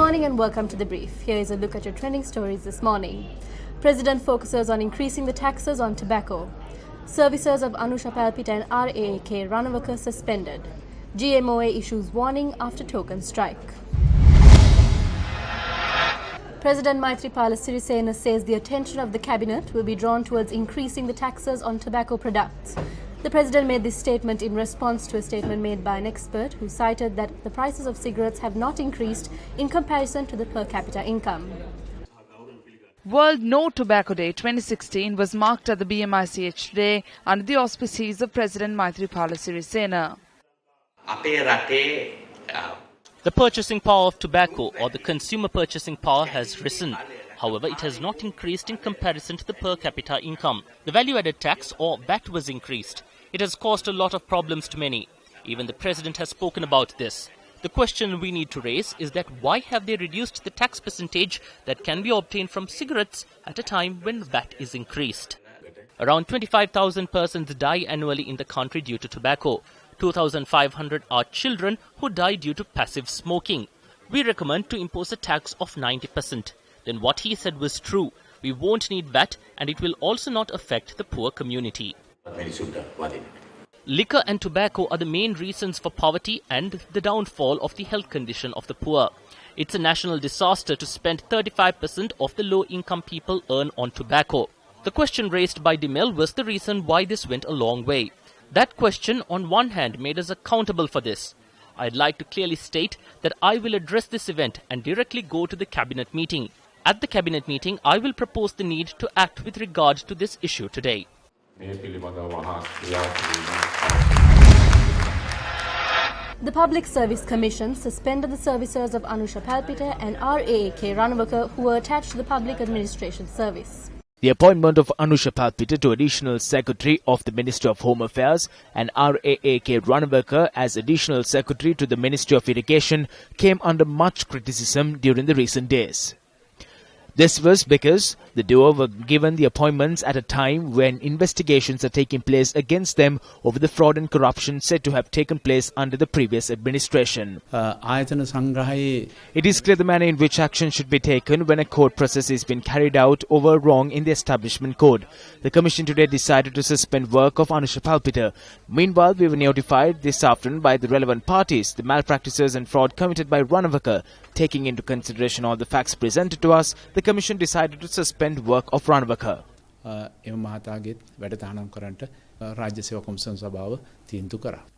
morning and welcome to The Brief. Here is a look at your trending stories this morning. President focuses on increasing the taxes on tobacco. Servicers of Anusha Palpita and RAAK Ranavaka suspended. GMOA issues warning after token strike. President Maithripala Sirisena says the attention of the cabinet will be drawn towards increasing the taxes on tobacco products. The president made this statement in response to a statement made by an expert who cited that the prices of cigarettes have not increased in comparison to the per capita income. World No Tobacco Day 2016 was marked at the BMICH today under the auspices of President Maithripala Sirisena. The purchasing power of tobacco or the consumer purchasing power has risen. However, it has not increased in comparison to the per capita income. The value-added tax or VAT was increased. It has caused a lot of problems to many. Even the president has spoken about this. The question we need to raise is that why have they reduced the tax percentage that can be obtained from cigarettes at a time when VAT is increased? Around 25,000 persons die annually in the country due to tobacco. 2,500 are children who die due to passive smoking. We recommend to impose a tax of 90%. Then what he said was true. We won't need VAT and it will also not affect the poor community. Liquor and tobacco are the main reasons for poverty and the downfall of the health condition of the poor. It's a national disaster to spend 35% of the low-income people earn on tobacco. The question raised by Demel was the reason why this went a long way. That question on one hand made us accountable for this. I'd like to clearly state that I will address this event and directly go to the cabinet meeting. At the cabinet meeting, I will propose the need to act with regard to this issue today. The Public Service Commission suspended the servicers of Anusha Palpita and RAAK Ranavaka who were attached to the Public Administration Service. The appointment of Anusha Palpita to Additional Secretary of the Ministry of Home Affairs and RAAK Ranavaka as Additional Secretary to the Ministry of Irrigation came under much criticism during the recent days. This was because the duo were given the appointments at a time when investigations are taking place against them over the fraud and corruption said to have taken place under the previous administration. It is clear the manner in which action should be taken when a court process is being carried out over a wrong in the establishment code. The Commission today decided to suspend work of Anusha Palpita. Meanwhile, we were notified this afternoon by the relevant parties, the malpractices and fraud committed by Ranavaka. Taking into consideration all the facts presented to us, the Commission decided to suspend work of Ranavaka.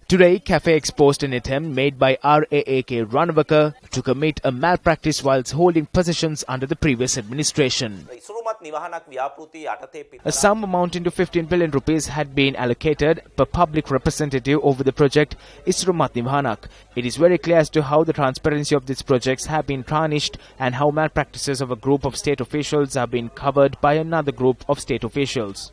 Today, CAFE exposed an attempt made by RAAK Ranavaka to commit a malpractice whilst holding positions under the previous administration. A sum amounting to 15 billion rupees had been allocated per public representative over the project Isrumat Nivahanak. It is very clear as to how the transparency of these projects have been tarnished and how malpractices of a group of state officials have been covered by another group of state officials.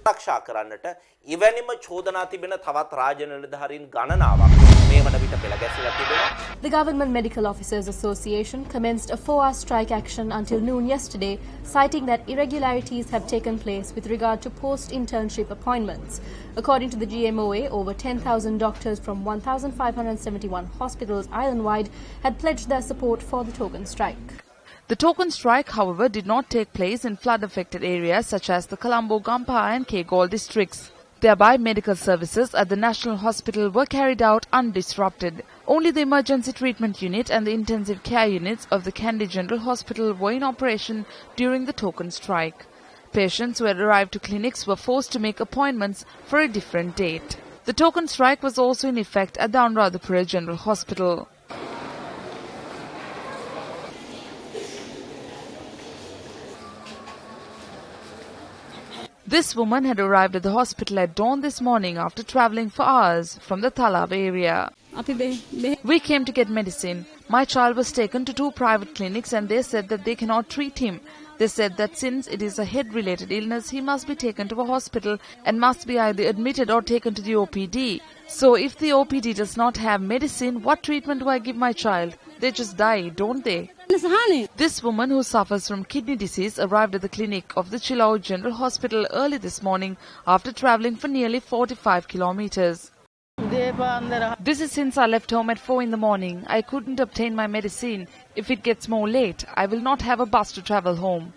The Government Medical Officers Association commenced a 4-hour strike action until noon yesterday, citing that irregularities have taken place with regard to post-internship appointments. According to the GMOA, over 10,000 doctors from 1,571 hospitals island-wide had pledged their support for the token strike. The token strike, however, did not take place in flood-affected areas such as the Colombo, Gampa and Kegol districts. Thereby, medical services at the National Hospital were carried out undisrupted. Only the emergency treatment unit and the intensive care units of the Kandy General Hospital were in operation during the token strike. Patients who had arrived to clinics were forced to make appointments for a different date. The token strike was also in effect at the Anuradhapura General Hospital. This woman had arrived at the hospital at dawn this morning after travelling for hours from the Talab area. We came to get medicine. My child was taken to 2 private clinics and they said that they cannot treat him. They said that since it is a head-related illness, he must be taken to a hospital and must be either admitted or taken to the OPD. So if the OPD does not have medicine, what treatment do I give my child? They just die, don't they? This woman who suffers from kidney disease arrived at the clinic of the Chilao General Hospital early this morning after travelling for nearly 45 kilometers. This is since I left home at 4 in the morning. I couldn't obtain my medicine. If it gets more late, I will not have a bus to travel home.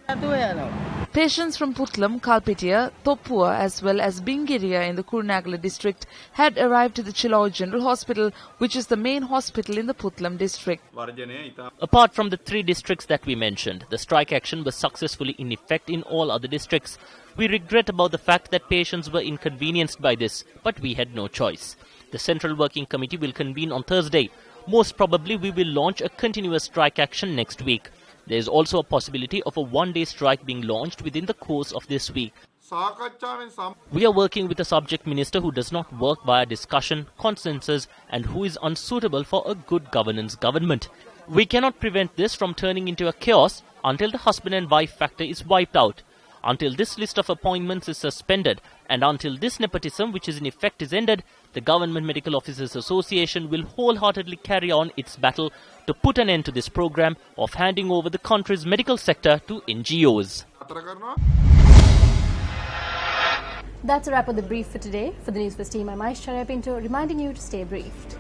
Patients from Putlam, Kalpitiya, Toppua as well as Bingiriya in the Kurunegala district had arrived to the Chilaur General Hospital, which is the main hospital in the Putlam district. Apart from the 3 districts that we mentioned, the strike action was successfully in effect in all other districts. We regret about the fact that patients were inconvenienced by this, but we had no choice. The Central Working Committee will convene on Thursday. Most probably we will launch a continuous strike action next week. There is also a possibility of a one-day strike being launched within the course of this week. We are working with a subject minister who does not work via discussion, consensus and who is unsuitable for a good governance government. We cannot prevent this from turning into a chaos until the husband and wife factor is wiped out, until this list of appointments is suspended and until this nepotism which is in effect is ended. The Government Medical Officers Association will wholeheartedly carry on its battle to put an end to this program of handing over the country's medical sector to NGOs. That's a wrap of the brief for today. For the Newsfirst team, I'm Aisha Pinto, reminding you to stay briefed.